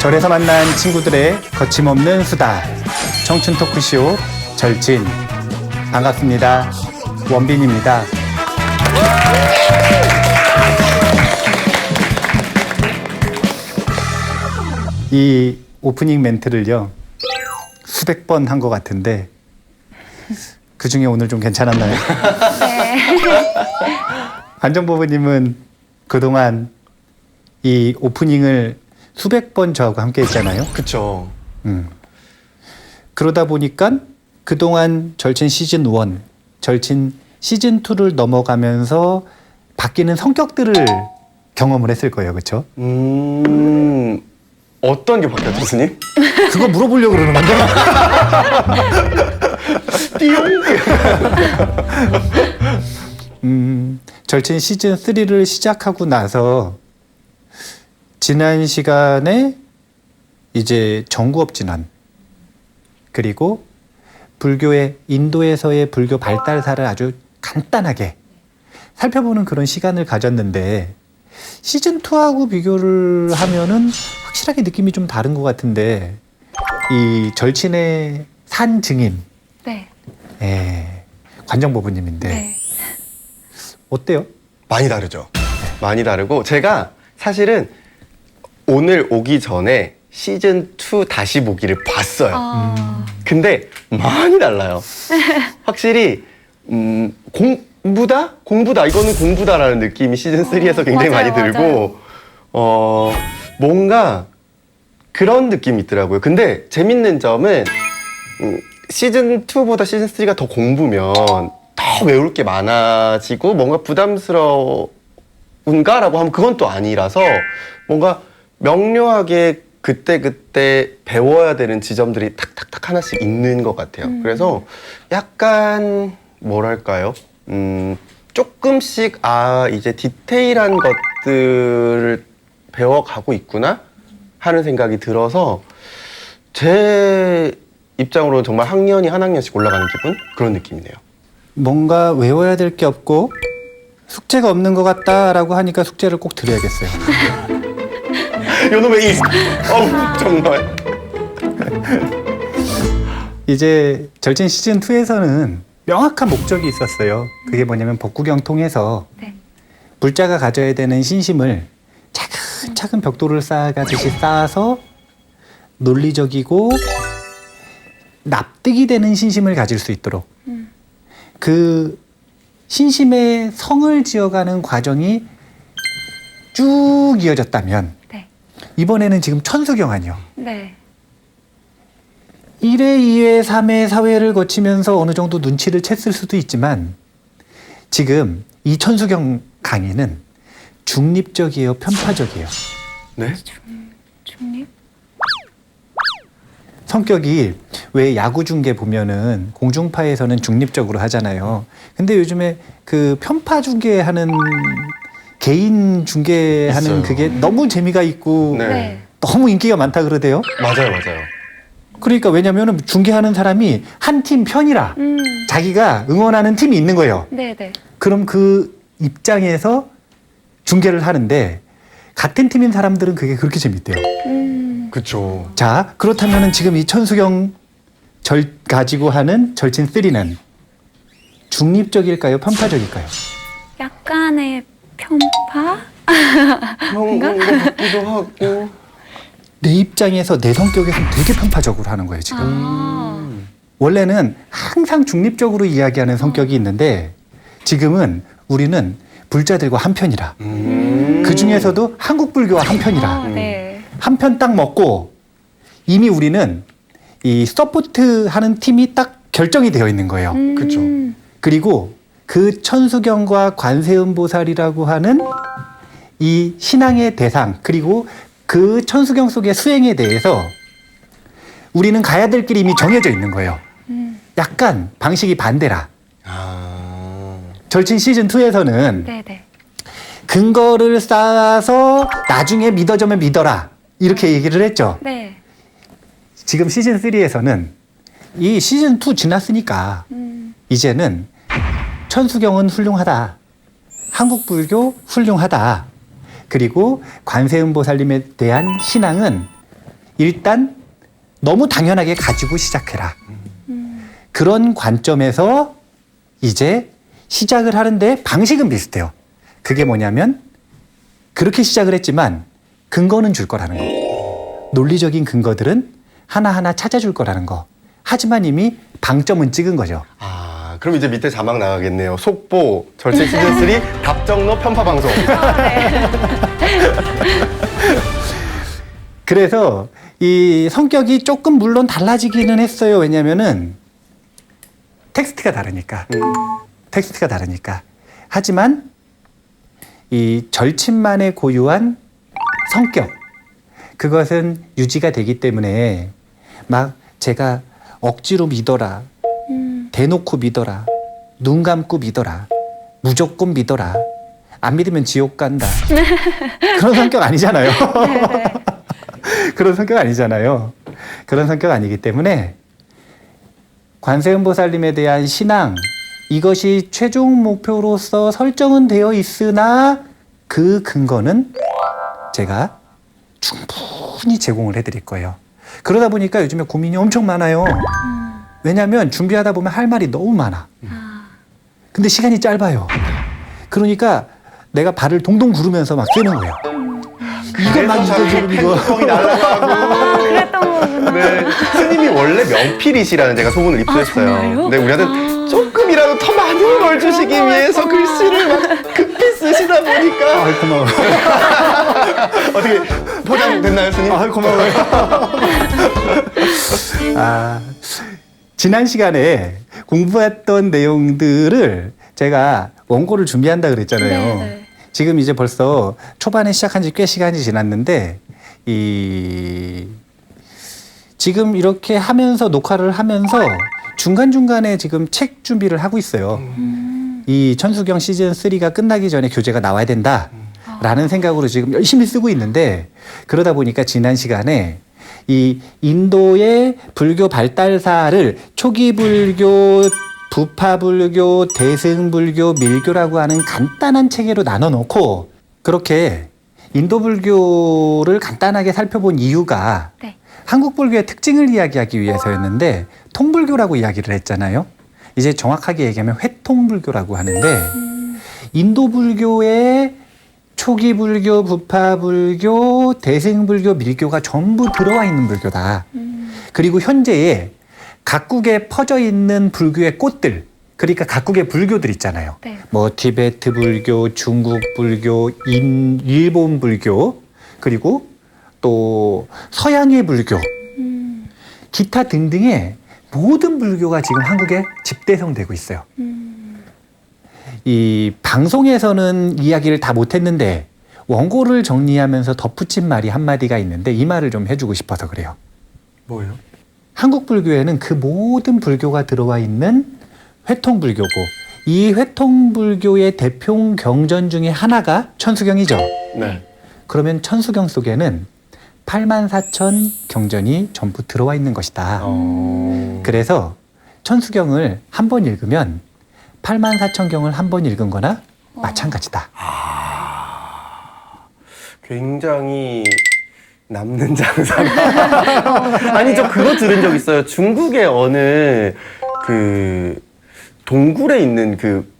절에서 만난 친구들의 거침없는 수다. 청춘 토크쇼 절친. 반갑습니다. 원빈입니다. 이 오프닝 멘트를요, 수백 번 한 것 같은데 그 중에 오늘 좀 괜찮았나요? 네. 관정보부님은 그동안 이 오프닝을 수백 번 저하고 함께 했잖아요. 그쵸. 그러다 보니까 그동안 절친 시즌 1, 절친 시즌 2를 넘어가면서 바뀌는 성격들을 경험을 했을 거예요. 그렇죠? 어떤 게 바뀌었죠, 스님? 그거 물어보려고 그러는 건데. 띠용! 절친 시즌 3를 시작하고 나서 지난 시간에 이제 정구업 진원, 그리고 불교의 인도에서의 불교 발달사를 아주 간단하게 살펴보는 그런 시간을 가졌는데, 시즌 2하고 비교를 하면은 확실하게 느낌이 좀 다른 것 같은데, 이 절친의 산 증인, 네. 관정보부님인데 네. 어때요? 많이 다르죠. 많이 다르고, 제가 사실은 오늘 오기 전에 시즌2 다시 보기를 봤어요. 근데 많이 달라요. 확실히 공부다? 이거는 공부다라는 느낌이 시즌3에서 굉장히 맞아요, 많이 들고, 뭔가 그런 느낌이 있더라고요. 근데 재밌는 점은 시즌2보다 시즌3가 더 공부면 더 외울 게 많아지고 뭔가 부담스러운가라고 하면 그건 또 아니라서 뭔가 명료하게 그때그때 배워야 되는 지점들이 탁탁탁 하나씩 있는 것 같아요. 그래서 약간 뭐랄까요? 조금씩 이제 디테일한 것들을 배워가고 있구나 하는 생각이 들어서 제 입장으로는 정말 학년이 한 학년씩 올라가는 기분? 그런 느낌이네요. 뭔가 외워야 될 게 없고 숙제가 없는 것 같다라고 하니까 숙제를 꼭 드려야겠어요. 요놈의 정말. 이제 절친 시즌 2에서는 명확한 목적이 있었어요. 그게 뭐냐면 법구경 통해서 네. 불자가 가져야 되는 신심을 차근차근 벽돌을 쌓아가듯이 쌓아서 논리적이고 납득이 되는 신심을 가질 수 있도록 그 신심의 성을 지어가는 과정이 쭉 이어졌다면, 네. 이번에는 지금 천수경안이요. 네. 1회, 2회, 3회, 4회를 거치면서 어느 정도 눈치를 챘을 수도 있지만, 지금 이 천수경 강의는 중립적이에요, 편파적이에요? 네? 중립? 성격이 왜 야구 중계 보면은 공중파에서는 중립적으로 하잖아요. 근데 요즘에 그 편파 중계하는 개인 중계하는 있어요. 그게 너무 재미가 있고 네. 네. 너무 인기가 많다 그러대요. 맞아요. 그러니까 왜냐면은 중계하는 사람이 한 팀 편이라 자기가 응원하는 팀이 있는 거예요. 네네. 그럼 그 입장에서 중계를 하는데 같은 팀인 사람들은 그게 그렇게 재밌대요. 그쵸. 자, 그렇다면은 지금 이 천수경 절 가지고 하는 절친 3는 중립적일까요? 편파적일까요? 약간의 편파? 그런 거 같기도 하고. 내 입장에서 내 성격에서 되게 편파적으로 하는 거예요, 지금. 원래는 항상 중립적으로 이야기하는 성격이 있는데 지금은 우리는 불자들과 한 편이라. 그 중에서도 한국 불교와 한 편이라. 네. 한 편 딱 먹고 이미 우리는 이 서포트 하는 팀이 딱 결정이 되어 있는 거예요. 그쵸. 그리고 그 천수경과 관세음보살이라고 하는 이 신앙의 대상, 그리고 그 천수경 속의 수행에 대해서 우리는 가야 될 길이 이미 정해져 있는 거예요. 약간 방식이 반대라. 절친 시즌 2에서는 네네. 근거를 쌓아서 나중에 믿어주면 믿어라, 이렇게 얘기를 했죠. 네. 지금 시즌 3에서는 이 시즌 2 지났으니까 이제는 천수경은 훌륭하다, 한국 불교 훌륭하다, 그리고 관세음보살님에 대한 신앙은 일단 너무 당연하게 가지고 시작해라. 그런 관점에서 이제 시작을 하는데 방식은 비슷해요. 그게 뭐냐면 그렇게 시작을 했지만 근거는 줄 거라는 거. 논리적인 근거들은 하나하나 찾아줄 거라는 거. 하지만 이미 방점은 찍은 거죠. 아, 그럼 이제 밑에 자막 나가겠네요. 속보, 절친 시즌3, 답정너 편파 방송. 그래서 이 성격이 조금 물론 달라지기는 했어요. 왜냐면은 텍스트가 다르니까. 텍스트가 다르니까. 하지만 이 절친만의 고유한 성격, 그것은 유지가 되기 때문에 막 제가 억지로 믿어라, 대놓고 믿어라, 눈 감고 믿어라, 무조건 믿어라, 안 믿으면 지옥 간다. 그런 성격 아니잖아요. 그런 성격 아니잖아요. 그런 성격 아니기 때문에 관세음보살님에 대한 신앙, 이것이 최종 목표로서 설정은 되어 있으나 그 근거는 제가 충분히 제공을 해드릴 거예요. 그러다 보니까 요즘에 고민이 엄청 많아요. 왜냐하면 준비하다 보면 할 말이 너무 많아. 근데 시간이 짧아요. 그러니까 내가 발을 동동 구르면서 막 쓰는 거예요. 이거 막 이거 지금 이거. 이 날라가고. 그랬던 거구나. 네, 스님이 원래 명필이시라는 제가 소문을 입수했어요. 정말요? 근데 우리한테 조금이라도 더 많은 걸 주시기 위해서 글씨를 막 급히 쓰시다 보니까 아이 고마워. 어떻게 포장됐나요, 스님? 아이 고마워요. 아, 지난 시간에 공부했던 내용들을 제가 원고를 준비한다 그랬잖아요. 네네. 지금 이제 벌써 초반에 시작한 지 꽤 시간이 지났는데 지금 이렇게 하면서 녹화를 하면서 중간중간에 지금 책 준비를 하고 있어요. 이 천수경 시즌 3가 끝나기 전에 교재가 나와야 된다라는 생각으로 지금 열심히 쓰고 있는데 그러다 보니까 지난 시간에 이 인도의 불교 발달사를 초기 불교, 부파 불교, 대승 불교, 밀교라고 하는 간단한 체계로 나눠 놓고 그렇게 인도 불교를 간단하게 살펴본 이유가 네. 한국 불교의 특징을 이야기하기 위해서였는데 통불교라고 이야기를 했잖아요. 이제 정확하게 얘기하면 회통불교라고 하는데 인도 불교의 초기 불교, 부파 불교, 대승 불교, 밀교가 전부 들어와 있는 불교다. 그리고 현재에 각국에 퍼져 있는 불교의 꽃들, 그러니까 각국의 불교들 있잖아요. 네. 뭐 티베트 불교, 중국 불교, 일본 불교, 그리고 또 서양의 불교, 기타 등등의 모든 불교가 지금 한국에 집대성되고 있어요. 이 방송에서는 이야기를 다 못했는데 원고를 정리하면서 덧붙인 말이 한마디가 있는데 이 말을 좀 해주고 싶어서 그래요. 뭐예요? 한국 불교에는 그 모든 불교가 들어와 있는 회통불교고 이 회통불교의 대표 경전 중에 하나가 천수경이죠. 네. 그러면 천수경 속에는 84,000 경전이 전부 들어와 있는 것이다. 그래서 천수경을 한 번 읽으면 84,000경을 한 번 읽은 거나 마찬가지다. 굉장히 남는 장사가. 아니, 저 그거 들은 적 있어요. 중국의 어느 그 동굴에 있는 그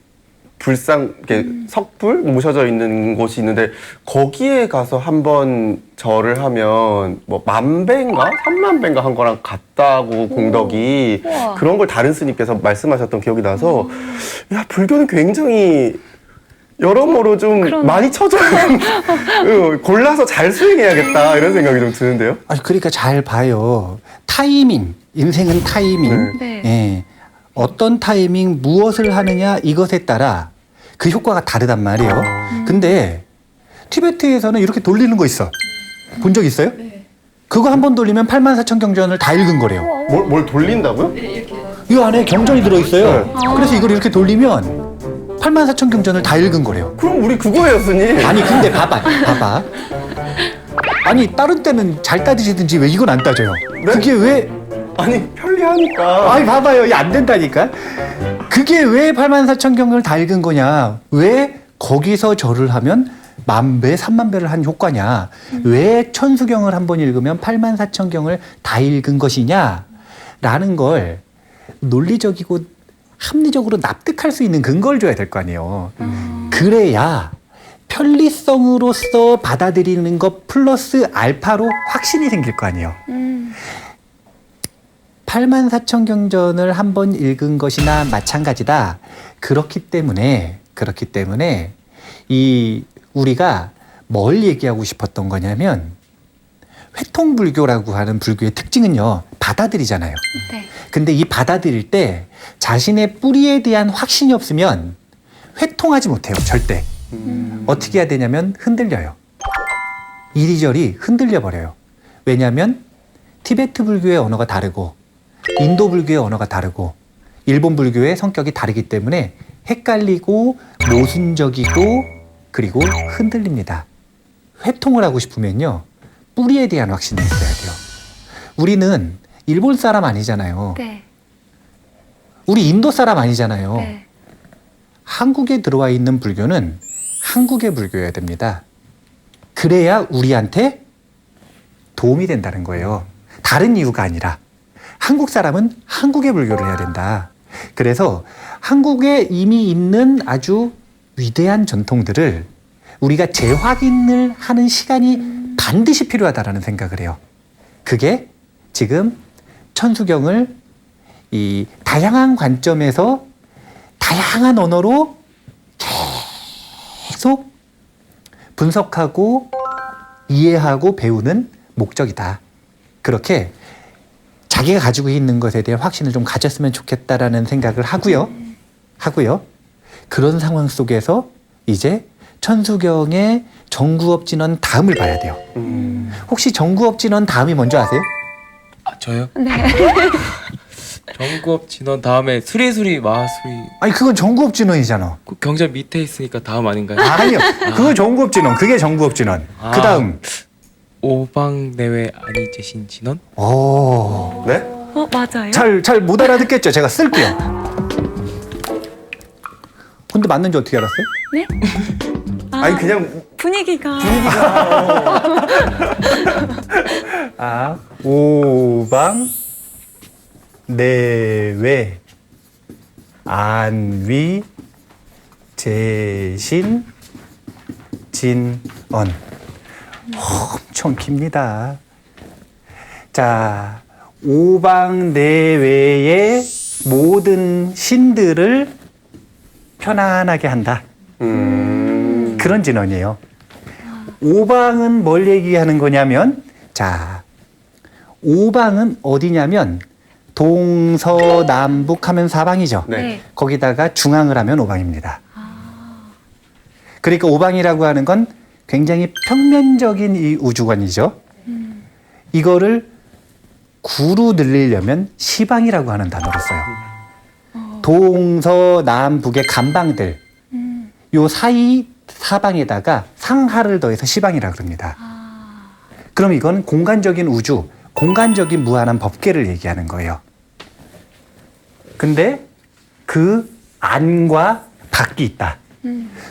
불상, 이렇게 석불 모셔져 있는 곳이 있는데 거기에 가서 한번 절을 하면 뭐 10,000배인가 30,000배인가 한 거랑 같다고 공덕이 우와. 그런 걸 다른 스님께서 말씀하셨던 기억이 나서 야, 불교는 굉장히 여러모로 좀 그러네. 많이 쳐져 있는 골라서 잘 수행해야겠다 이런 생각이 좀 드는데요. 아니, 그러니까 잘 봐요. 타이밍, 인생은 타이밍. 네. 예. 어떤 타이밍 무엇을 하느냐 이것에 따라 그 효과가 다르단 말이에요. 근데 티베트에서는 이렇게 돌리는 거 있어. 본 적 있어요? 그거 한 번 돌리면 84,000 경전을 다 읽은 거래요. 뭘 돌린다고요? 이 안에 경전이 들어있어요. 그래서 이걸 이렇게 돌리면 84,000 경전을 다 읽은 거래요. 그럼 우리 그거예요, 스님. 아니 근데 봐봐. 아니 다른 때는 잘 따지시든지 왜 이건 안 따져요? 그게 왜? 아니, 편리하니까. 아니 봐봐요, 이게 안 된다니까. 그게 왜 84,000경을 다 읽은 거냐? 왜 거기서 절을 하면 10,000배, 30,000배를 한 효과냐? 왜 천수경을 한번 읽으면 84,000경을 다 읽은 것이냐? 라는 걸 논리적이고 합리적으로 납득할 수 있는 근거를 줘야 될 거 아니에요. 그래야 편리성으로서 받아들이는 것 플러스 알파로 확신이 생길 거 아니에요. 84,000경전을 한번 읽은 것이나 마찬가지다. 그렇기 때문에 우리가 뭘 얘기하고 싶었던 거냐면 회통불교라고 하는 불교의 특징은요. 받아들이잖아요. 네. 근데 이 받아들일 때 자신의 뿌리에 대한 확신이 없으면 회통하지 못해요. 절대. 어떻게 해야 되냐면 흔들려요. 이리저리 흔들려 버려요. 왜냐하면 티베트 불교의 언어가 다르고 인도 불교의 언어가 다르고 일본 불교의 성격이 다르기 때문에 헷갈리고 모순적이고 그리고 흔들립니다. 회통을 하고 싶으면요. 뿌리에 대한 확신이 있어야 돼요. 우리는 일본 사람 아니잖아요. 네. 우리 인도 사람 아니잖아요. 네. 한국에 들어와 있는 불교는 한국의 불교여야 됩니다. 그래야 우리한테 도움이 된다는 거예요. 다른 이유가 아니라 한국 사람은 한국의 불교를 해야 된다. 그래서 한국에 이미 있는 아주 위대한 전통들을 우리가 재확인을 하는 시간이 반드시 필요하다라는 생각을 해요. 그게 지금 천수경을 이 다양한 관점에서 다양한 언어로 계속 분석하고 이해하고 배우는 목적이다. 그렇게 자기가 가지고 있는 것에 대한 확신을 좀 가졌으면 좋겠다라는 생각을 하고요. 그런 상황 속에서 이제 천수경의 정구업진원 다음을 봐야 돼요. 혹시 정구업진원 다음이 뭔지 아세요? 아, 저요? 네. 정구업 진원 다음에 수리수리 마수리 아니 그건 정구업진원이잖아. 그 경전 밑에 있으니까 다음 아닌가요? 아니요. 그거 정구업진원. 그게 정구업진원. 아. 그 다음. 오방내외 아니제신 진원? 오. 네? 맞아요. 잘 못 알아듣겠죠? 제가 쓸게요. 근데 맞는지 어떻게 알았어요? 네? 아니 그냥 분위기가. 아, 오방, 내외, 안위, 제신, 진언. 엄청 깁니다. 자, 오방 내외의 모든 신들을 편안하게 한다. 그런 진언이에요. 오방은 뭘 얘기하는 거냐면, 자, 오방은 어디냐면 동서남북 하면 사방이죠. 네. 거기다가 중앙을 하면 오방입니다. 그러니까 오방이라고 하는 건 굉장히 평면적인 이 우주관이죠. 이거를 구로 늘리려면 시방이라고 하는 단어를 써요. 동서남북의 간방들, 요 사이 사방에다가 상하를 더해서 시방이라고 그럽니다. 그럼 이건 공간적인 우주, 공간적인 무한한 법계를 얘기하는 거예요. 근데 그 안과 밖이 있다.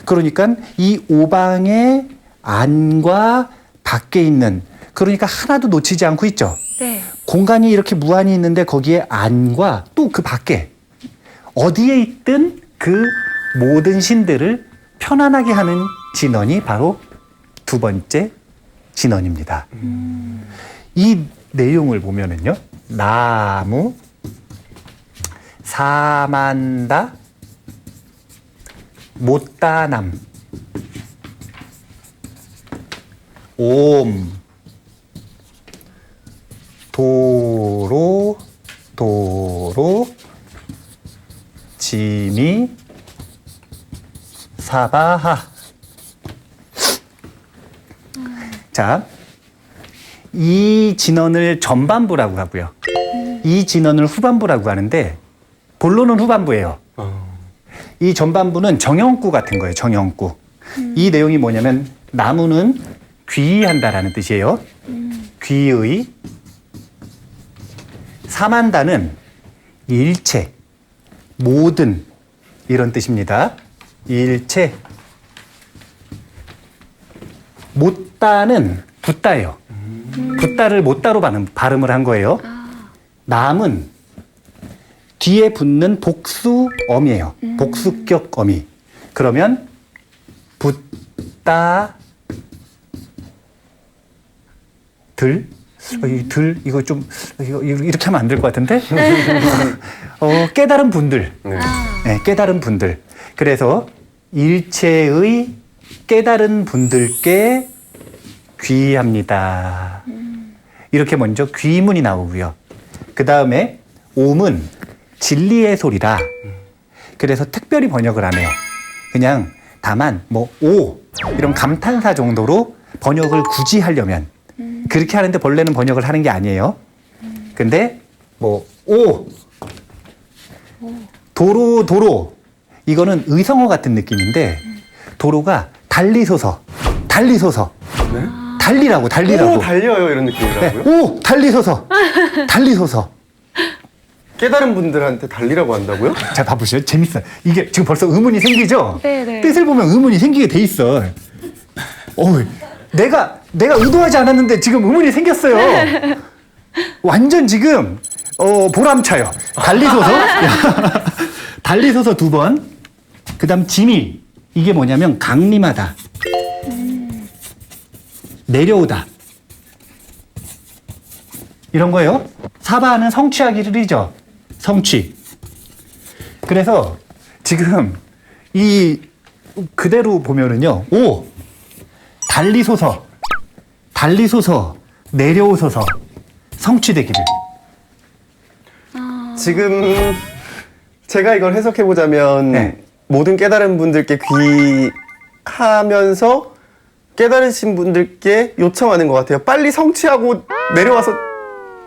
그러니까 이 오방의 안과 밖에 있는, 그러니까 하나도 놓치지 않고 있죠. 네. 공간이 이렇게 무한히 있는데 거기에 안과 또 그 밖에 어디에 있든 그 모든 신들을 편안하게 하는 진언이 바로 두 번째 진언입니다. 이 내용을 보면은요, 나무, 사만다, 못다남, 옴, 도로, 지미, 사바하. 자, 이 진언을 전반부라고 하고요. 이 진언을 후반부라고 하는데 본론은 후반부예요. 이 전반부는 정형구 같은 거예요. 정형구. 이 내용이 뭐냐면 나무는 귀의한다라는 뜻이에요. 귀의. 사만다는 일체, 모든 이런 뜻입니다. 일체. 못다는 붓다예요. 붓다를 못다로 발음을 한 거예요. 남은 뒤에 붙는 복수어미예요. 복수격 어미. 그러면 붓다 들. 이거 좀 이렇게 하면 안 될 것 같은데. 깨달은 분들. 네. 네, 깨달은 분들. 그래서 일체의 깨달은 분들께 귀합니다. 이렇게 먼저 귀문이 나오고요. 그 다음에 옴은 진리의 소리라. 그래서 특별히 번역을 안 해요. 그냥 다만 오 이런 감탄사 정도로 번역을 굳이 하려면 그렇게 하는데 본래는 번역을 하는 게 아니에요. 근데 오 도로 이거는 의성어 같은 느낌인데 도로가 달리소서 네? 달리라고 오, 달려요 이런 네, 느낌이라고요? 오 달리소서 깨달은 분들한테 달리라고 한다고요? 자 봐보세요. 재밌어요. 이게 지금 벌써 의문이 생기죠? 네네. 뜻을 보면 의문이 생기게 돼 있어. 내가 의도하지 않았는데 지금 의문이 생겼어요. 완전 지금 보람차요. 달리소서 달리소서 2번. 그다음 지미. 이게 뭐냐면 강림하다. 내려오다. 이런 거예요. 사바는 성취하기를이죠. 성취. 그래서 지금 이 그대로 보면은요. 오 달리소서 내려오소서 성취되기를. 지금 제가 이걸 해석해 보자면 네. 모든 깨달은 분들께 귀하면서 깨달으신 분들께 요청하는 것 같아요. 빨리 성취하고 내려와서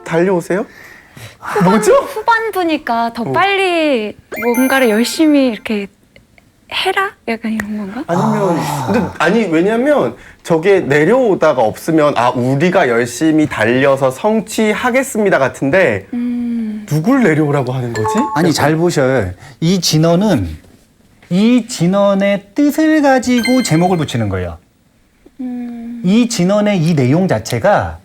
달려오세요. 뭐죠? 후반부니까 더 빨리 뭔가를 열심히 이렇게 해라? 약간 이런 건가? 아니면 근데 아니 왜냐면 저게 내려오다가 없으면 우리가 열심히 달려서 성취하겠습니다 같은데 누굴 내려오라고 하는 거지? 아니 잘 보셔요. 이 진언은 이 진언의 뜻을 가지고 제목을 붙이는 거예요. 이 진언의 이 내용 자체가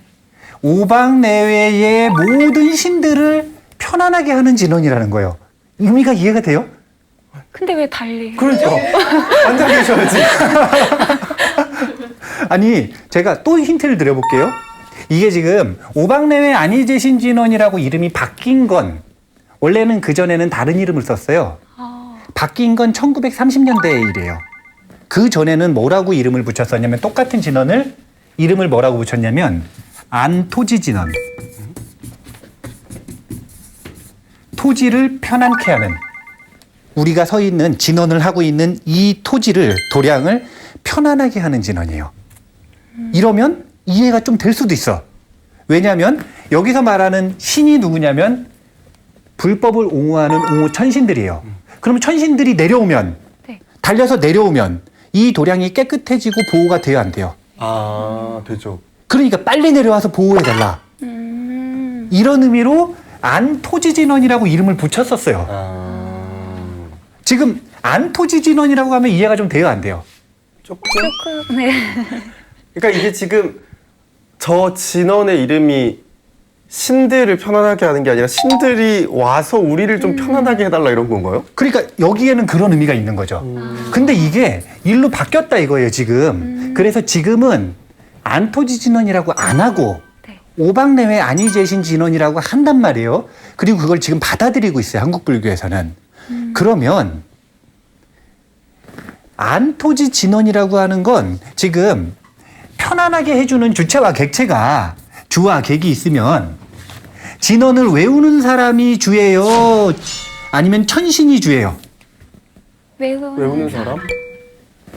오방 내외의 모든 신들을 편안하게 하는 진언이라는 거예요. 의미가 이해가 돼요? 근데 왜 달리? 그러니까 앉아 계셔야지. 아니 제가 또 힌트를 드려볼게요. 이게 지금 오방내외 안희재신 진언이라고 이름이 바뀐 건 원래는 그전에는 다른 이름을 썼어요. 바뀐 건 1930년대의 일이에요. 그 전에는 뭐라고 이름을 붙였었냐면 똑같은 진언을 이름을 뭐라고 붙였냐면 안토지 진언. 토지를 편안케 하는, 우리가 서 있는 진언을 하고 있는 이 토지를 도량을 편안하게 하는 진언이에요. 이러면 이해가 좀 될 수도 있어. 왜냐하면 여기서 말하는 신이 누구냐면 불법을 옹호하는 옹호 천신들이에요. 그러면 천신들이 내려오면, 네. 달려서 내려오면 이 도량이 깨끗해지고 보호가 돼야 안 돼요. 되죠. 그러니까 빨리 내려와서 보호해달라. 이런 의미로 안토지진원이라고 이름을 붙였었어요. 지금 안토지진원이라고 하면 이해가 좀 돼요, 안 돼요? 조금. 네. 그러니까 이게 지금 저 진원의 이름이 신들을 편안하게 하는 게 아니라 신들이 와서 우리를 좀 편안하게 해달라 이런 건가요? 그러니까 여기에는 그런 의미가 있는 거죠. 근데 이게 일로 바뀌었다 이거예요, 지금. 그래서 지금은 안토지진원이라고 안 하고 네. 오방내외 안희재신 진원이라고 한단 말이에요. 그리고 그걸 지금 받아들이고 있어요, 한국 불교에서는. 그러면 안토지 진원이라고 하는 건 지금 편안하게 해주는 주체와 객체가 주와 객이 있으면 진원을 외우는 사람이 주예요? 아니면 천신이 주예요? 외우는 사람?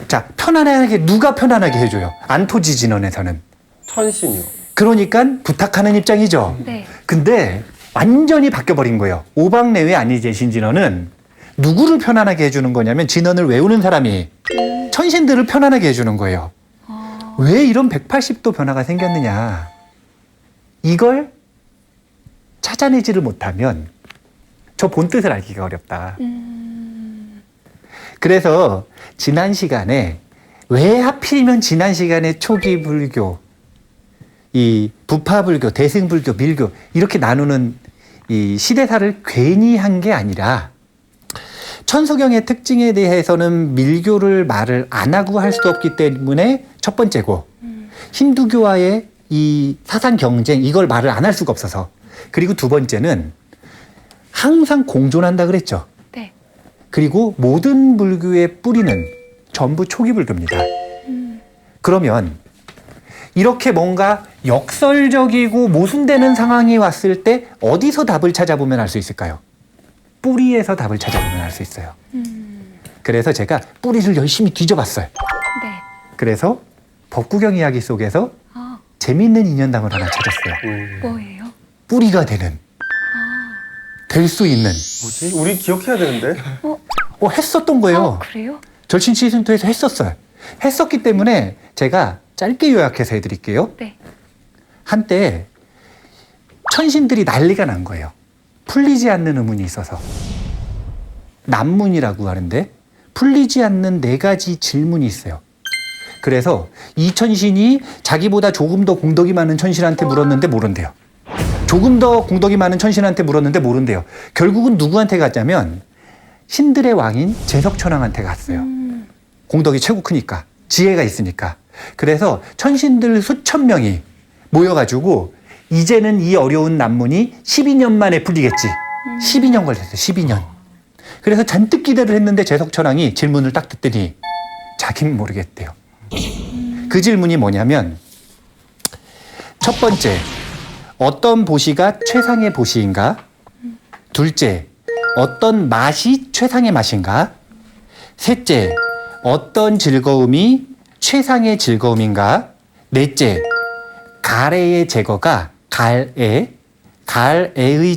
자, 편안하게, 누가 편안하게 해줘요? 안토지 진원에서는. 천신이요. 그러니까 부탁하는 입장이죠. 네. 근데 완전히 바뀌어버린 거예요. 오방내외 안희재신 진원은 누구를 편안하게 해주는 거냐면 진원을 외우는 사람이 천신들을 편안하게 해주는 거예요. 왜 이런 180도 변화가 생겼느냐. 이걸 찾아내지를 못하면 저 본 뜻을 알기가 어렵다. 그래서 지난 시간에 왜 하필이면 지난 시간에 초기 불교, 이 부파불교, 대승불교, 밀교 이렇게 나누는 이 시대사를 괜히 한 게 아니라 천수경의 특징에 대해서는 밀교를 말을 안 하고 할 수 없기 때문에 첫 번째고 힌두교와의 이 사상 경쟁 이걸 말을 안 할 수가 없어서 그리고 두 번째는 항상 공존한다 그랬죠. 네. 그리고 모든 불교의 뿌리는 전부 초기 불교입니다. 그러면 이렇게 뭔가 역설적이고 모순되는 상황이 왔을 때 어디서 답을 찾아보면 알 수 있을까요? 뿌리에서 답을 찾아보면 알 수 있어요. 그래서 제가 뿌리를 열심히 뒤져봤어요. 네. 그래서 법구경 이야기 속에서 아, 재미있는 인연담을 하나 찾았어요. 뭐예요? 뿌리가 되는, 될 수 있는. 뭐지? 우리 기억해야 되는데. 했었던 거예요. 그래요? 절친치순토에서 했었어요. 했었기 때문에 제가 짧게 요약해서 해드릴게요. 네. 한때 천신들이 난리가 난 거예요. 풀리지 않는 의문이 있어서. 난문이라고 하는데 풀리지 않는 4가지 질문이 있어요. 그래서 이 천신이 자기보다 조금 더 공덕이 많은 천신한테 물었는데 모른대요. 조금 더 공덕이 많은 천신한테 물었는데 모른대요. 결국은 누구한테 갔냐면 신들의 왕인 제석천왕한테 갔어요. 공덕이 최고 크니까, 지혜가 있으니까. 그래서 천신들 수천 명이 모여가지고 이제는 이 어려운 난문이 12년 만에 풀리겠지. 12년 걸렸어요. 12년. 그래서 잔뜩 기대를 했는데 제석천왕이 질문을 딱 듣더니 자기는 모르겠대요. 그 질문이 뭐냐면 첫 번째, 어떤 보시가 최상의 보시인가? 둘째, 어떤 맛이 최상의 맛인가? 셋째, 어떤 즐거움이 최상의 즐거움인가? 넷째, 가래의 제거가 갈애의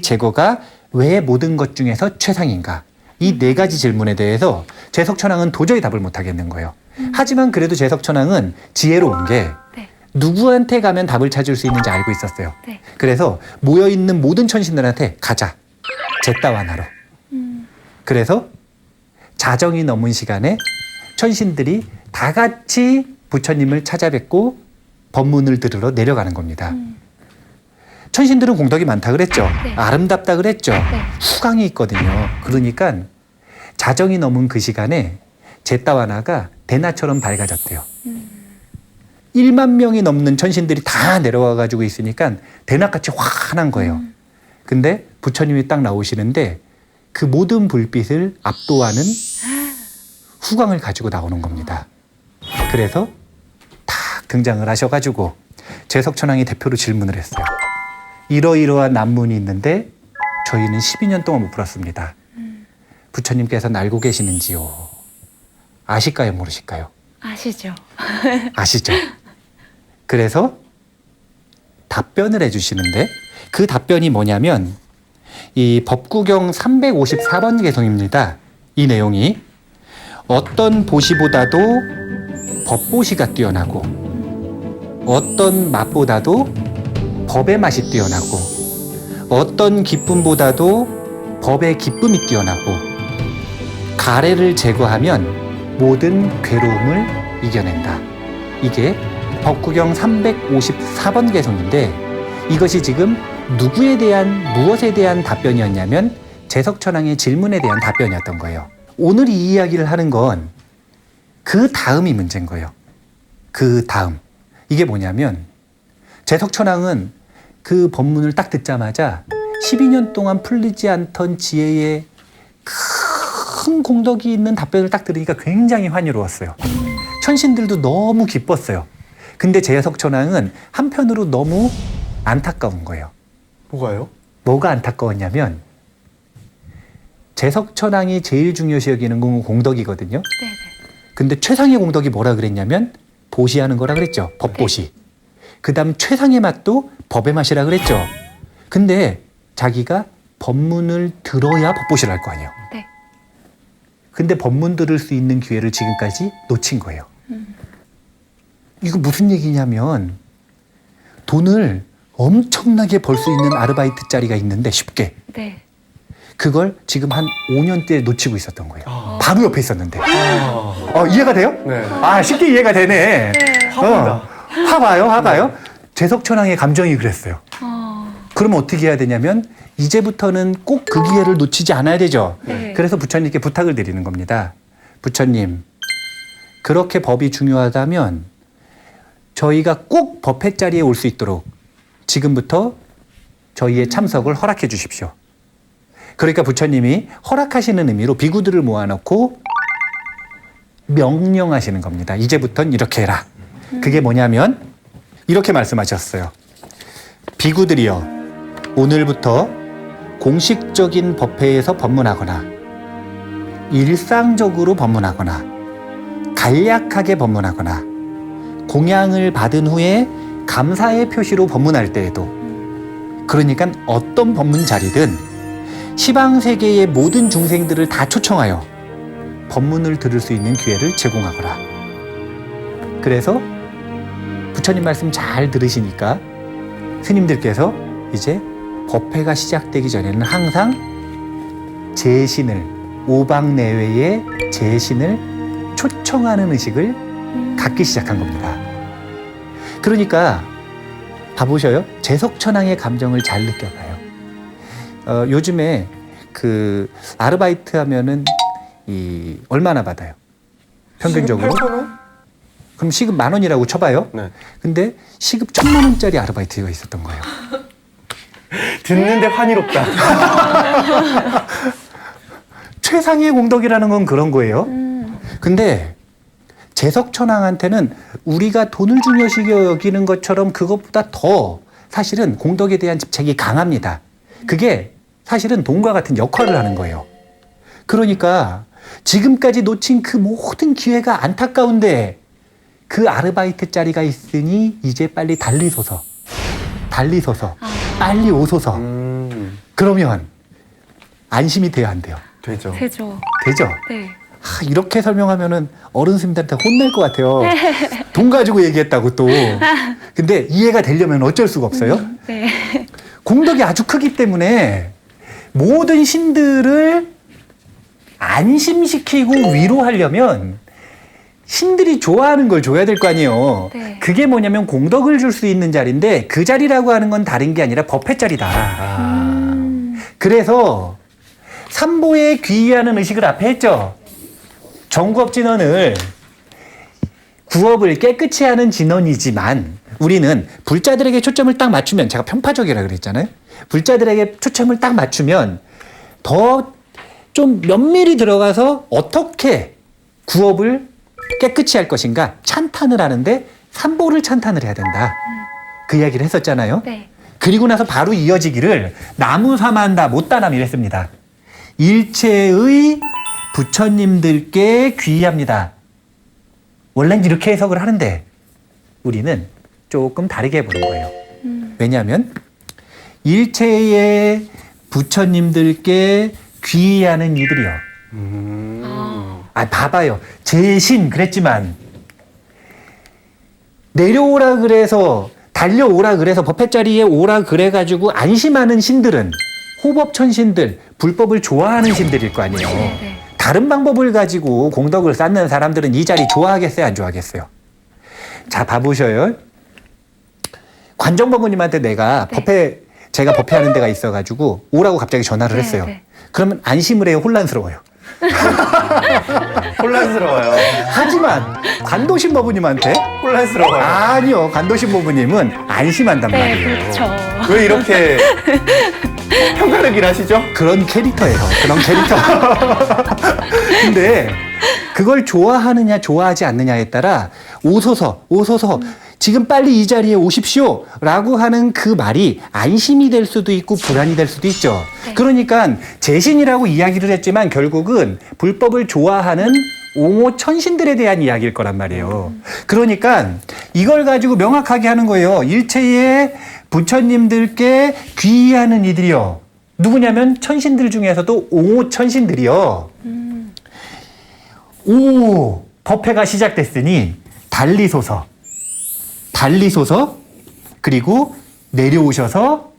제거가 왜 모든 것 중에서 최상인가? 이 4가지 질문에 대해서 제석천왕은 도저히 답을 못 하겠는 거예요. 하지만 그래도 제석천왕은 지혜로운 게 네. 누구한테 가면 답을 찾을 수 있는지 알고 있었어요. 네. 그래서 모여있는 모든 천신들한테 가자. 제따와나로. 그래서 자정이 넘은 시간에 천신들이 다 같이 부처님을 찾아뵙고 법문을 들으러 내려가는 겁니다. 천신들은 공덕이 많다 그랬죠. 네. 아름답다 그랬죠. 네. 후광이 있거든요. 그러니까 자정이 넘은 그 시간에 제따와나가 대낮처럼 밝아졌대요. 1만 명이 넘는 천신들이 다 내려와 가지고 있으니까 대낮같이 환한 거예요. 근데 부처님이 딱 나오시는데 그 모든 불빛을 압도하는 후광을 가지고 나오는 겁니다. 그래서 탁 등장을 하셔가지고 제석천왕이 대표로 질문을 했어요. 이러이러한 난문이 있는데 저희는 12년 동안 못 풀었습니다. 부처님께서는 알고 계시는지요? 아실까요? 모르실까요? 아시죠? 아시죠? 그래서 답변을 해주시는데 그 답변이 뭐냐면 이 법구경 354번 개송입니다. 이 내용이 어떤 보시보다도 법보시가 뛰어나고 어떤 맛보다도 법의 맛이 뛰어나고 어떤 기쁨보다도 법의 기쁨이 뛰어나고 가래를 제거하면 모든 괴로움을 이겨낸다. 이게 법구경 354번 개송인데 이것이 지금 누구에 대한 무엇에 대한 답변이었냐면 제석천왕의 질문에 대한 답변이었던 거예요. 오늘 이 이야기를 하는 건 그 다음이 문제인 거예요. 그 다음. 이게 뭐냐면 제석천왕은 그 법문을 딱 듣자마자 12년 동안 풀리지 않던 지혜의 큰 공덕이 있는 답변을 딱 들으니까 굉장히 환희로웠어요. 천신들도 너무 기뻤어요. 근데 제석천왕은 한편으로 너무 안타까운 거예요. 뭐가요? 뭐가 안타까웠냐면 제석천왕이 제일 중요시 여기는 건 공덕이거든요. 네네. 근데 최상의 공덕이 뭐라 그랬냐면 보시하는 거라 그랬죠. 법보시. 그다음 최상의 맛도 법의 맛이라 그랬죠. 근데 자기가 법문을 들어야 법보시를 할 거 아니에요. 네. 근데 법문 들을 수 있는 기회를 지금까지 놓친 거예요. 이거 무슨 얘기냐면 돈을 엄청나게 벌 수 있는 아르바이트 자리가 있는데 쉽게. 네. 그걸 지금 한 5년째 놓치고 있었던 거예요. 바로 옆에 있었는데. 이해가 돼요? 네. 쉽게 이해가 되네. 네. 화봐요. 재석천왕의 감정이 그랬어요. 그러면 어떻게 해야 되냐면 이제부터는 꼭 그 기회를 놓치지 않아야 되죠. 네. 그래서 부처님께 부탁을 드리는 겁니다. 부처님, 그렇게 법이 중요하다면 저희가 꼭 법회 자리에 올 수 있도록 지금부터 저희의 참석을 허락해 주십시오. 그러니까 부처님이 허락하시는 의미로 비구들을 모아놓고 명령하시는 겁니다. 이제부터는 이렇게 해라. 그게 뭐냐면 이렇게 말씀하셨어요. 비구들이여, 오늘부터 공식적인 법회에서 법문하거나 일상적으로 법문하거나 간략하게 법문하거나 공양을 받은 후에 감사의 표시로 법문할 때에도, 그러니까 어떤 법문 자리든 시방세계의 모든 중생들을 다 초청하여 법문을 들을 수 있는 기회를 제공하거라. 그래서 부처님 말씀 잘 들으시니까 스님들께서 이제 법회가 시작되기 전에는 항상 제신을, 오방내외의 제신을 초청하는 의식을 갖기 시작한 겁니다. 그러니까 봐보셔요. 재석천왕의 감정을 잘 느껴봐요. 요즘에 그 아르바이트 하면은 얼마나 받아요? 평균적으로? 8,000원? 그럼 시급 10,000원이라고 쳐봐요. 네. 근데 시급 1,000,000원짜리 아르바이트가 있었던 거예요. 듣는데 환희롭다. 최상의 공덕이라는 건 그런 거예요. 근데 재석천왕한테는 우리가 돈을 중요시 여기는 것처럼 그것보다 더 사실은 공덕에 대한 집착이 강합니다. 그게 사실은 돈과 같은 역할을 하는 거예요. 그러니까 지금까지 놓친 그 모든 기회가 안타까운데 그 아르바이트 자리가 있으니 이제 빨리 달리소서. 빨리 오소서. 그러면 안심이 돼야 안 돼요? 되죠. 되죠? 네. 이렇게 설명하면은 어른 스님들한테 혼날 것 같아요. 돈 가지고 얘기했다고 또. 근데 이해가 되려면 어쩔 수가 없어요. 네. 공덕이 아주 크기 때문에 모든 신들을 안심시키고 위로하려면 신들이 좋아하는 걸 줘야 될 거 아니에요. 네. 그게 뭐냐면 공덕을 줄 수 있는 자리인데 그 자리라고 하는 건 다른 게 아니라 법회 자리다. 그래서 삼보에 귀의하는 의식을 앞에 했죠. 정구업 진언을 구업을 깨끗이 하는 진언이지만 우리는 불자들에게 초점을 딱 맞추면, 제가 편파적이라 그랬잖아요. 불자들에게 초점을 딱 맞추면 더 좀 면밀히 들어가서 어떻게 구업을 깨끗이 할 것인가 찬탄을 하는데 삼보를 찬탄을 해야 된다. 그 이야기를 했었잖아요. 네. 그리고 나서 바로 이어지기를 나무사만다 못다남 이랬습니다. 일체의 부처님들께 귀의합니다. 원래는 이렇게 해석을 하는데 우리는 조금 다르게 해보는 거예요. 왜냐하면 일체의 부처님들께 귀의하는 이들이요. 봐봐요. 제신 그랬지만 내려오라 그래서, 달려오라 그래서 법회 자리에 오라 그래가지고 안심하는 신들은 호법천신들, 불법을 좋아하는 신들일 거 아니에요. 네. 다른 방법을 가지고 공덕을 쌓는 사람들은 이 자리 좋아하겠어요, 안 좋아하겠어요? 자, 봐보셔요. 관정법무님한테 내가 네. 제가 법회하는 데가 있어가지고 오라고 갑자기 전화를 네, 했어요. 네. 그러면 안심을 해요, 혼란스러워요? 혼란스러워요. 하지만 관도신 법무님한테 혼란스러워요. 아니요, 관도신 법무님은 안심한단 네, 말이에요. 그렇죠. 왜 이렇게 평가를 일하시죠? 그런 캐릭터예요. 그런 캐릭터. 근데 그걸 좋아하느냐 좋아하지 않느냐에 따라 오소서 지금 빨리 이 자리에 오십시오 라고 하는 그 말이 안심이 될 수도 있고 불안이 될 수도 있죠. 네. 그러니까 제신이라고 이야기를 했지만 결국은 불법을 좋아하는 옹호 천신들에 대한 이야기일 거란 말이에요. 그러니까 이걸 가지고 명확하게 하는 거예요. 일체의 부처님들께 귀의하는 이들이요. 누구냐면 천신들 중에서도 옹호 천신들이요. 오, 법회가 시작됐으니 달리소서. 그리고 내려오셔서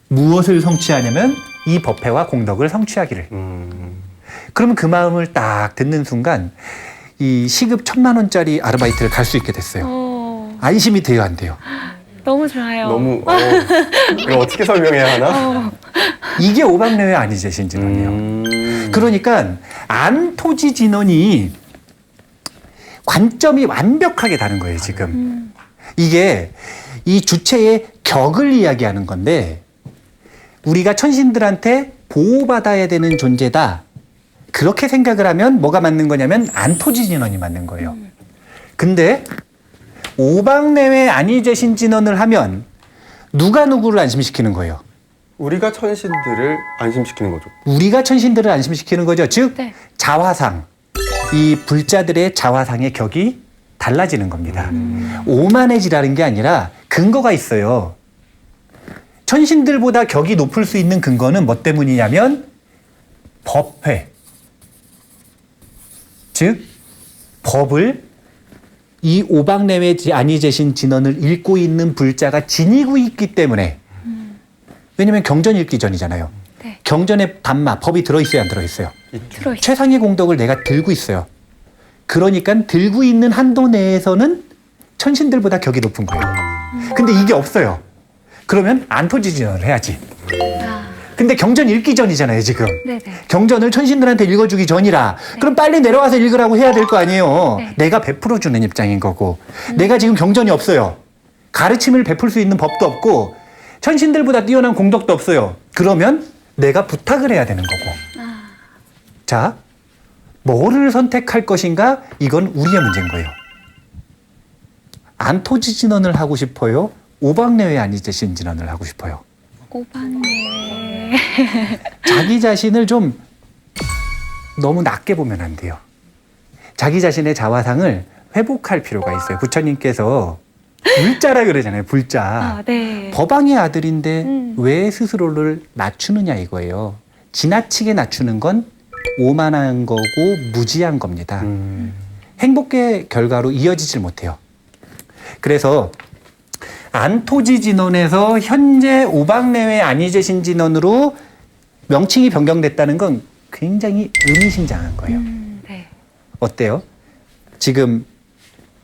무엇을 성취하냐면 이 법회와 공덕을 성취하기를. 그러면 그 마음을 딱 듣는 순간 이 시급 1,000만 원짜리 아르바이트를 갈 수 있게 됐어요. 안심이 돼요, 안 돼요? 너무 좋아요. 너무 이거 어떻게 설명해야 하나? 이게 오박내외 안이제신 진원이에요. 그러니까 안토지 진원이 관점이 완벽하게 다른 거예요, 지금. 이게 이 주체의 격을 이야기하는 건데 우리가 천신들한테 보호받아야 되는 존재다. 그렇게 생각을 하면 뭐가 맞는 거냐면 안토지 진원이 맞는 거예요. 근데 오박내외 안이제신 진원을 하면 누가 누구를 안심시키는 거예요? 우리가 천신들을 안심시키는 거죠. 우리가 천신들을 안심시키는 거죠. 즉 네. 자화상, 이 불자들의 자화상의 격이 달라지는 겁니다. 오만해지라는 게 아니라 근거가 있어요. 천신들보다 격이 높을 수 있는 근거는 뭐 때문이냐면 법회. 즉 법을 이 오박내외 안이제신 진원을 읽고 있는 불자가 지니고 있기 때문에 왜냐면 경전 읽기 전이잖아요. 네. 경전에 담마, 법이 들어있어요, 안 들어있어요? 들어있어요. 최상의 공덕을 내가 들고 있어요. 그러니까 들고 있는 한도 내에서는 천신들보다 격이 높은 거예요. 근데 이게 없어요. 그러면 안토지진원을 해야지. 근데 경전 읽기 전이잖아요, 지금. 네네. 경전을 천신들한테 읽어주기 전이라. 그럼 빨리 내려와서 읽으라고 해야 될 거 아니에요. 네. 내가 베풀어주는 입장인 거고. 내가 지금 경전이 없어요. 가르침을 베풀 수 있는 법도 없고 천신들보다 뛰어난 공덕도 없어요. 그러면 내가 부탁을 해야 되는 거고. 자, 뭐를 선택할 것인가? 이건 우리의 문제인 거예요. 안토지 진원을 하고 싶어요? 오박내외 안이제신 진원을 하고 싶어요? 오박내외. 자기 자신을 좀 너무 낮게 보면 안 돼요. 자기 자신의 자화상을 회복할 필요가 있어요. 부처님께서 불자라 그러잖아요. 불자. 아, 네. 법왕의 아들인데 왜 스스로를 낮추느냐 이거예요. 지나치게 낮추는 건 오만한 거고 무지한 겁니다. 행복의 결과로 이어지질 못해요. 그래서 안토지 진원에서 현재 오박내외 안이제신 진원으로 명칭이 변경됐다는 건 굉장히 의미심장한 거예요. 네. 어때요? 지금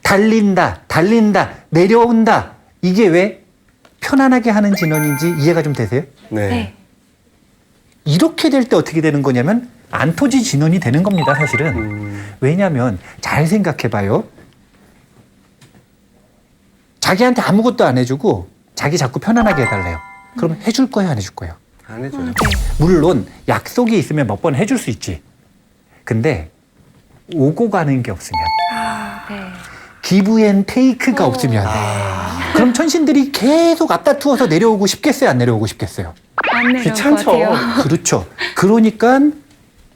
달린다, 내려온다. 이게 왜 편안하게 하는 진원인지 이해가 좀 되세요? 네. 네. 이렇게 될 때 어떻게 되는 거냐면 안토지 진원이 되는 겁니다, 사실은. 왜냐하면 잘 생각해봐요. 자기한테 아무것도 안 해주고 자기 자꾸 편안하게 해달래요. 그러면 해줄 거예요, 안 해줄 거예요? 안 해줘요. 네. 물론 약속이 있으면 몇 번 해줄 수 있지. 근데 오고 가는 게 없으면 네. 기브 앤 테이크가 없으면 그럼 천신들이 계속 앞다투어서 내려오고 싶겠어요, 안 내려오고 싶겠어요? 안 내려올 것 귀찮죠. 같아요. 그렇죠. 그러니까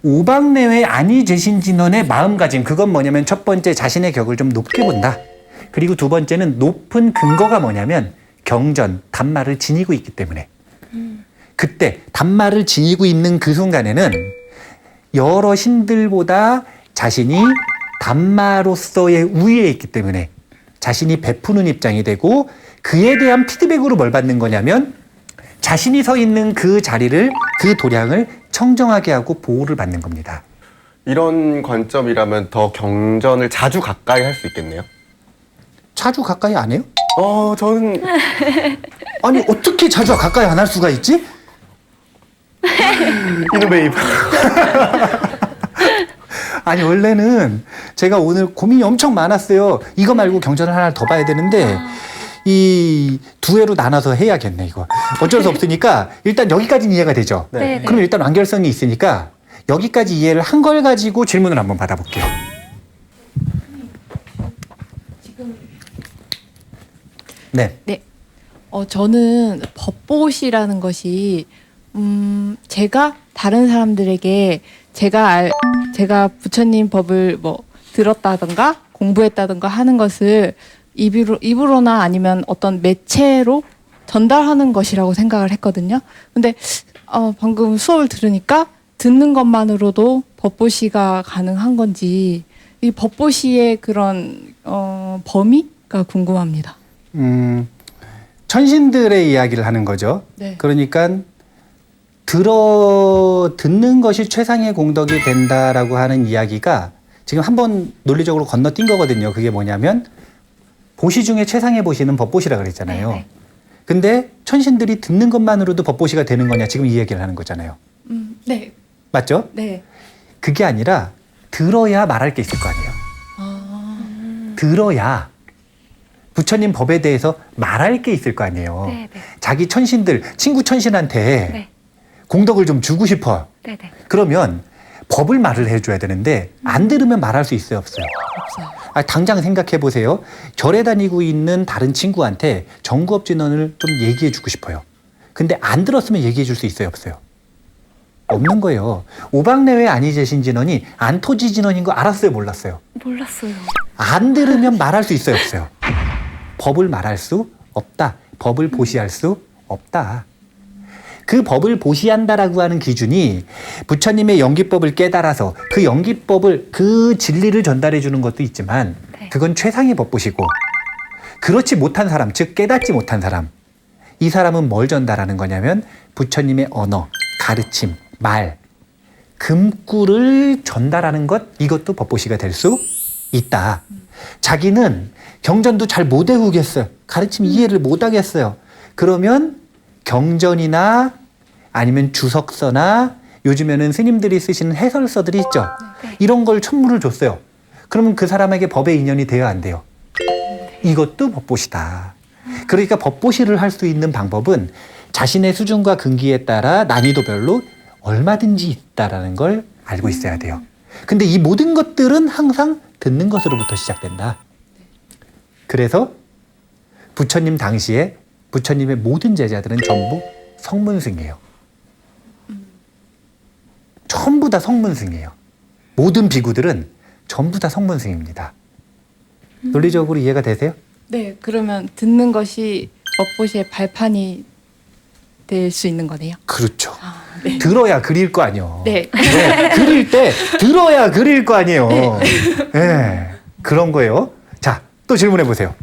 오박내외 안이제신 진원의 마음가짐, 그건 뭐냐면 첫 번째 자신의 격을 좀 높게 본다. 그리고 두 번째는 높은 근거가 뭐냐면 경전, 단마를 지니고 있기 때문에. 그때 단마를 지니고 있는 그 순간에는 여러 신들보다 자신이 단마로서의 우위에 있기 때문에 자신이 베푸는 입장이 되고 그에 대한 피드백으로 뭘 받는 거냐면 자신이 서 있는 그 자리를, 그 도량을 청정하게 하고 보호를 받는 겁니다. 이런 관점이라면 더 경전을 자주 가까이 할 수 있겠네요. 자주 가까이 안 해요? 저는 아니 어떻게 자주 가까이 안 할 수가 있지? 이노베이브. 아니 원래는 제가 오늘 고민이 엄청 많았어요. 이거 말고 경전을 하나 더 봐야 되는데 이 두 회로 나눠서 해야겠네 이거. 어쩔 수 없으니까 일단 여기까지는 이해가 되죠. 네. 그럼 일단 완결성이 있으니까 여기까지 이해를 한 걸 가지고 질문을 한번 받아볼게요. 네. 네. 저는 법보시라는 것이 제가 다른 사람들에게 제가 부처님 법을 뭐 들었다던가 공부했다던가 하는 것을 입으로나 아니면 어떤 매체로 전달하는 것이라고 생각을 했거든요. 근데 방금 수업을 들으니까 듣는 것만으로도 법보시가 가능한 건지 이 법보시의 그런 범위가 궁금합니다. 천신들의 이야기를 하는 거죠. 네. 그러니까 듣는 것이 최상의 공덕이 된다라고 하는 이야기가 지금 한번 논리적으로 건너뛴 거거든요. 그게 뭐냐면 보시 중에 최상의 보시는 법보시라 그랬잖아요. 네, 네. 근데 천신들이 듣는 것만으로도 법보시가 되는 거냐 지금 이 얘기를 하는 거잖아요. 네. 맞죠? 네. 그게 아니라 들어야 말할 게 있을 거 아니에요. 들어야 부처님 법에 대해서 말할 게 있을 거 아니에요. 네, 네. 자기 천신들, 친구 천신한테 네. 공덕을 좀 주고 싶어요. 네, 네. 그러면 법을 말을 해줘야 되는데 안 들으면 말할 수 있어요, 없어요? 없어요. 당장 생각해 보세요. 절에 다니고 있는 다른 친구한테 정구업진언을 좀 얘기해 주고 싶어요. 근데 안 들었으면 얘기해 줄 수 있어요, 없어요? 없는 거예요. 오박내외 아니제신진언이 안토지진언인 거 알았어요, 몰랐어요? 몰랐어요. 안 들으면 말할 수 있어요, 없어요? 법을 말할 수 없다. 법을 보시할 수 없다. 그 법을 보시한다라고 하는 기준이 부처님의 연기법을 깨달아서 그 연기법을, 그 진리를 전달해 주는 것도 있지만 네. 그건 최상의 법보시고, 그렇지 못한 사람, 즉 깨닫지 못한 사람, 이 사람은 뭘 전달하는 거냐면 부처님의 언어, 가르침, 말, 금구를 전달하는 것, 이것도 법보시가 될 수 있다. 자기는 경전도 잘 못 외우겠어요. 가르침 이해를 못 하겠어요. 그러면 경전이나 아니면 주석서나 요즘에는 스님들이 쓰시는 해설서들이 있죠. 네. 이런 걸 천문을 줬어요. 그러면 그 사람에게 법의 인연이 돼야 안 돼요. 이것도 법보시다. 그러니까 법보시를 할 수 있는 방법은 자신의 수준과 근기에 따라 난이도별로 얼마든지 있다라는 걸 알고 있어야 돼요. 근데 이 모든 것들은 항상 듣는 것으로부터 시작된다. 그래서 부처님 당시에 부처님의 모든 제자들은 전부 성문승이에요. 전부 다 성문승이에요. 모든 비구들은 전부 다 성문승입니다. 논리적으로 이해가 되세요? 네. 그러면 듣는 것이 법보시의 발판이 될 수 있는 거네요. 그렇죠. 아, 네. 들어야 그릴 거 아니에요. 네. 네, 그릴 때 들어야 그릴 거 아니에요. 네, 그런 거예요. 자, 또 질문해 보세요.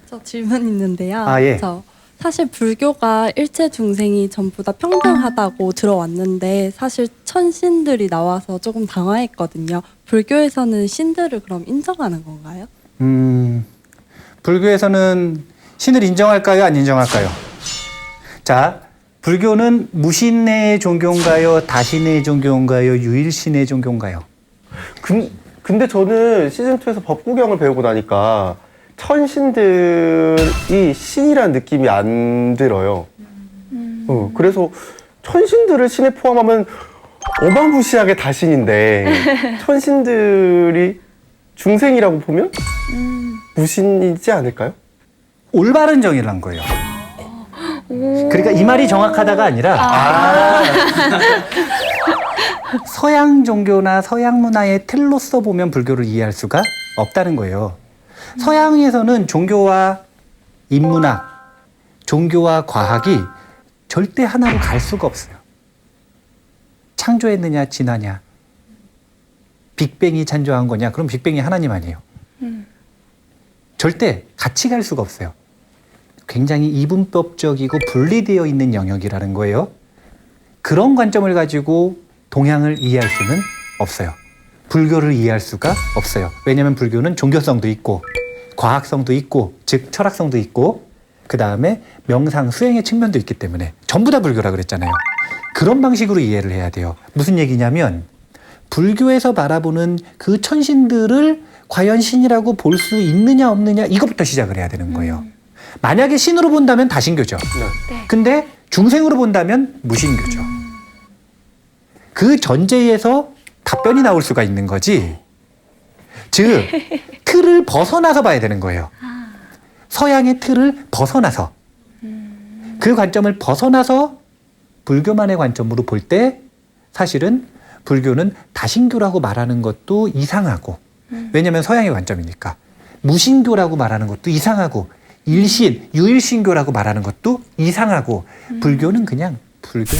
저 질문 있는데요. 아, 예. 저 사실 불교가 일체 중생이 전부 다 평등하다고 들어왔는데 사실 천신들이 나와서 조금 당황했거든요. 불교에서는 신들을 그럼 인정하는 건가요? 불교에서는 신을 인정할까요? 안 인정할까요? 자, 불교는 무신의 종교인가요? 다신의 종교인가요? 유일신의 종교인가요? 근데 저는 시즌2에서 법구경을 배우고 나니까 천신들이 신이라는 느낌이 안 들어요. 그래서 천신들을 신에 포함하면 어마무시하게 다신인데 천신들이 중생이라고 보면 무신이지 않을까요? 올바른 정의를 한 거예요. 그러니까 이 말이 정확하다가 아니라 서양 종교나 서양 문화의 틀로서 보면 불교를 이해할 수가 없다는 거예요. 서양에서는 종교와 인문학, 종교와 과학이 절대 하나로 갈 수가 없어요. 창조했느냐 진화냐, 빅뱅이 창조한 거냐, 그럼 빅뱅이 하나님 아니에요. 절대 같이 갈 수가 없어요. 굉장히 이분법적이고 분리되어 있는 영역이라는 거예요. 그런 관점을 가지고 동양을 이해할 수는 없어요. 불교를 이해할 수가 없어요. 왜냐하면 불교는 종교성도 있고 과학성도 있고, 즉 철학성도 있고, 그 다음에 명상, 수행의 측면도 있기 때문에 전부 다 불교라 그랬잖아요. 그런 방식으로 이해를 해야 돼요. 무슨 얘기냐면 불교에서 바라보는 그 천신들을 과연 신이라고 볼 수 있느냐 없느냐, 이것부터 시작을 해야 되는 거예요. 만약에 신으로 본다면 다신교죠. 네. 근데 중생으로 본다면 무신교죠. 그 전제에서 답변이 나올 수가 있는 거지. 즉 틀을 벗어나서 봐야 되는 거예요. 서양의 틀을 벗어나서, 그 관점을 벗어나서 불교만의 관점으로 볼 때 사실은 불교는 다신교라고 말하는 것도 이상하고, 왜냐하면 서양의 관점이니까. 무신교라고 말하는 것도 이상하고, 일신, 유일신교라고 말하는 것도 이상하고, 불교는 그냥 불교.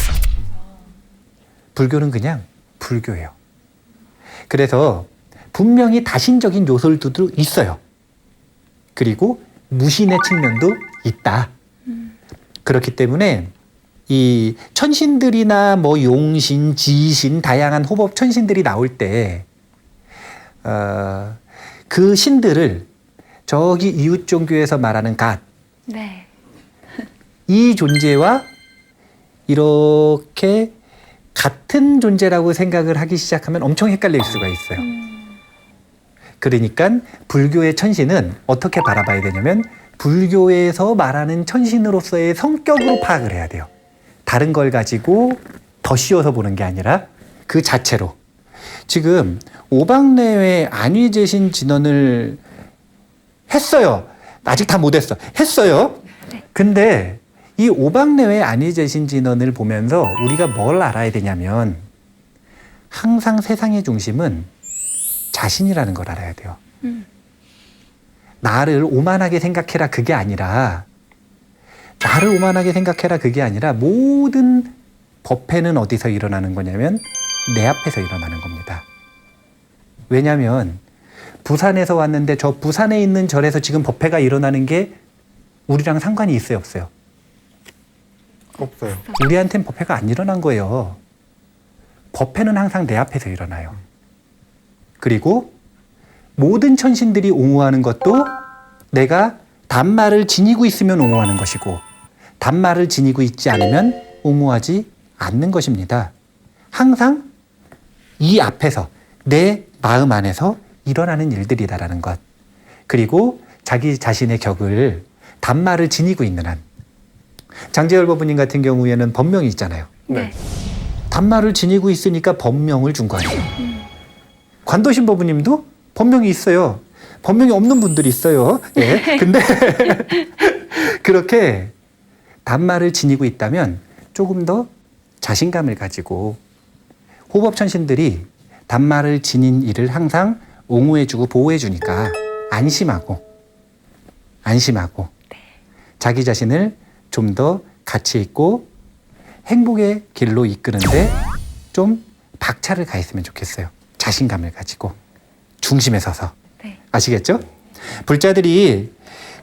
불교는 그냥 불교예요. 그래서 분명히 다신적인 요소들도 있어요. 그리고 무신의 측면도 있다. 그렇기 때문에 이 천신들이나 뭐 용신, 지신, 다양한 호법 천신들이 나올 때, 그 신들을 저기 이웃 종교에서 말하는 갓, 네. 이 존재와 이렇게 같은 존재라고 생각을 하기 시작하면 엄청 헷갈릴 수가 있어요. 그러니까 불교의 천신은 어떻게 바라봐야 되냐면 불교에서 말하는 천신으로서의 성격으로 파악을 해야 돼요. 다른 걸 가지고 더 씌워서 보는 게 아니라 그 자체로. 지금 오방내외 안위제신 진언을 했어요. 아직 다 못했어. 했어요. 근데 이 오방내외 안위제신 진언을 보면서 우리가 뭘 알아야 되냐면 항상 세상의 중심은 자신이라는 걸 알아야 돼요. 나를 오만하게 생각해라 그게 아니라 나를 오만하게 생각해라 그게 아니라 모든 법회는 어디서 일어나는 거냐면 내 앞에서 일어나는 겁니다. 왜냐하면 부산에서 왔는데 저 부산에 있는 절에서 지금 법회가 일어나는 게 우리랑 상관이 있어요, 없어요? 없어요. 우리한텐 법회가 안 일어난 거예요. 법회는 항상 내 앞에서 일어나요. 그리고 모든 천신들이 옹호하는 것도 내가 단말을 지니고 있으면 옹호하는 것이고 단말을 지니고 있지 않으면 옹호하지 않는 것입니다. 항상 이 앞에서 내 마음 안에서 일어나는 일들이다라는 것. 그리고 자기 자신의 격을 단말을 지니고 있는 한. 장재열 법부님 같은 경우에는 법명이 있잖아요. 네. 단말을 지니고 있으니까 법명을 준 거 아니에요. 관도신 법부님도 법명이 있어요. 법명이 없는 분들이 있어요. 예. 근데 그렇게 단말을 지니고 있다면 조금 더 자신감을 가지고 호법천신들이 단말을 지닌 일을 항상 옹호해주고 보호해주니까 안심하고 자기 자신을 좀 더 가치 있고 행복의 길로 이끄는데 좀 박차를 가했으면 좋겠어요. 자신감을 가지고 중심에 서서. 네. 아시겠죠? 불자들이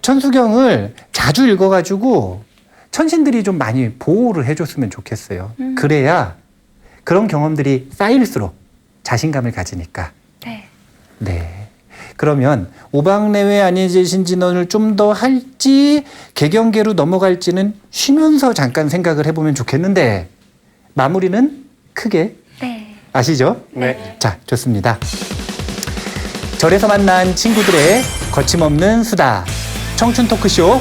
천수경을 자주 읽어가지고 천신들이 좀 많이 보호를 해줬으면 좋겠어요. 그래야 그런 경험들이 쌓일수록 자신감을 가지니까. 네. 네. 그러면 오방내외 안위제신 진언을 좀 더 할지 개경계로 넘어갈지는 쉬면서 잠깐 생각을 해보면 좋겠는데 마무리는 크게 네. 아시죠? 네. 자, 좋습니다. 절에서 만난 친구들의 거침없는 수다. 청춘 토크쇼.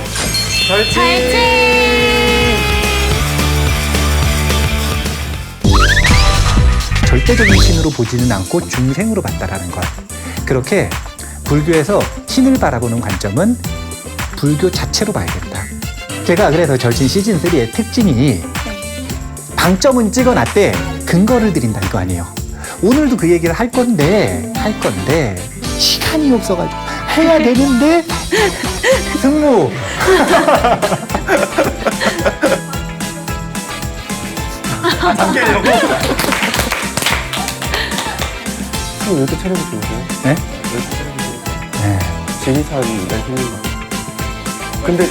절대적인 신으로 보지는 않고 중생으로 봤다라는 것. 그렇게 불교에서 신을 바라보는 관점은 불교 자체로 봐야겠다. 제가 그래서 절친 시즌3의 특징이 방점은 찍어놨대 근거를 드린다 이거 아니에요. 오늘도 그 얘기를 할 건데 시간이 없어가지고 해야 되는데 승무 잠깐요. 왜 이렇게 체력이 좋으세요? 네? 왜 이렇게 체력이 좋으세요? 네. 지리산 내 힘이 근데